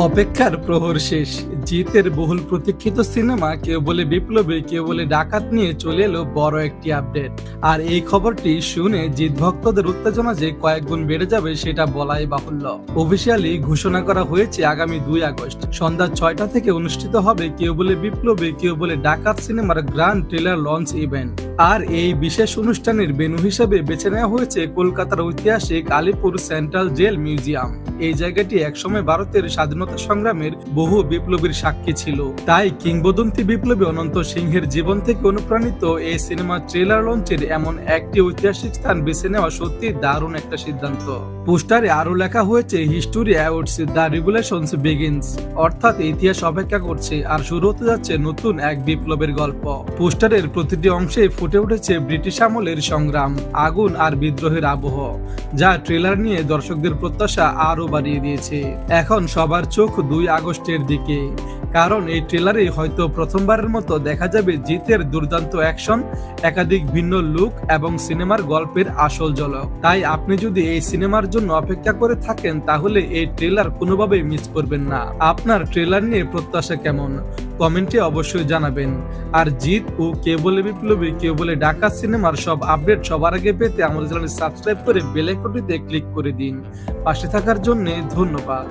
অপেক্ষার প্রহর শেষ। জিতের বহুল প্রতীক্ষিত সিনেমা কেউ বলে বিপ্লবী, কেউ বলে ডাকাত নিয়ে চলে এলো বড় একটি আপডেট। আর এই খবরটি শুনে জিত ভক্তদের উত্তেজনা যে কয়েক গুণ বেড়ে যাবে সেটা বলাই বাহুল্য। অফিসিয়ালি ঘোষণা করা হয়েছে আগামী 2 আগস্ট সন্ধ্যা 6টা থেকে অনুষ্ঠিত হবে কেউ বলে বিপ্লবী, কেউ বলে ডাকাত সিনেমার গ্র্যান্ড ট্রেলার লঞ্চ ইভেন্ট। আর এই বিশেষ অনুষ্ঠানের ভেন্যু হিসেবে বেছে নেওয়া হয়েছে কলকাতার ঐতিহাসিক আলিপুর সেন্ট্রাল জেল মিউজিয়াম। এই জায়গাটি একসময় ভারতের স্বাধীনতা সংগ্রামের বহু বিপ্লবীর সাক্ষী ছিল। তাই কিংবদন্তি বিপ্লবী অনন্ত সিংহের জীবন থেকে অনুপ্রাণিত এই সিনেমা ট্রেলার লঞ্চের এমন একটি ঐতিহাসিক স্থান বেছে নেওয়া সত্যি দারুণ একটা সিদ্ধান্ত। পোস্টারে আরো লেখা হয়েছে হিস্টোরি অ্যাওয়ার্ডস দ্য রিভলিউশনস বিগিনস, অর্থাৎ ইতিহাস অপেক্ষা করছে আর শুরু হতে যাচ্ছে নতুন এক বিপ্লবের গল্প। পোস্টারের প্রতিটি অংশে ফুটে উঠেছে ব্রিটিশ আমলের সংগ্রাম, আগুন আর বিদ্রোহের আবহ, যা ট্রেলার নিয়ে দর্শকদের প্রত্যাশা আরো বাড়িয়ে দিয়েছে। এখন সবার চোখ 2 আগস্টের দিকে, কারণ এই ট্রেলারে হয়তো প্রথমবারের মতো দেখা যাবে জিতের দুর্দান্ত অ্যাকশন, একাধিক ভিন্ন লুক এবং সিনেমার গল্পের আসল ঝলক। তাই আপনি যদি এই সিনেমার জন্য অপেক্ষা করে থাকেন তাহলে এই ট্রেলার কোনোভাবেই মিস করবেন না। আপনার ট্রেলার নিয়ে প্রত্যাশা কেমন কমেন্টে অবশ্যই জানাবেন। আর জিত ও কে বলে বিপ্লবী, কেউ বলে ডাকাত সিনেমার সব আপডেট সবার আগে পেতে আমাদের চ্যানেল সাবস্ক্রাইব করে বেল আইকনটিতে ক্লিক করে দিন। পাশে থাকার জন্য ধন্যবাদ।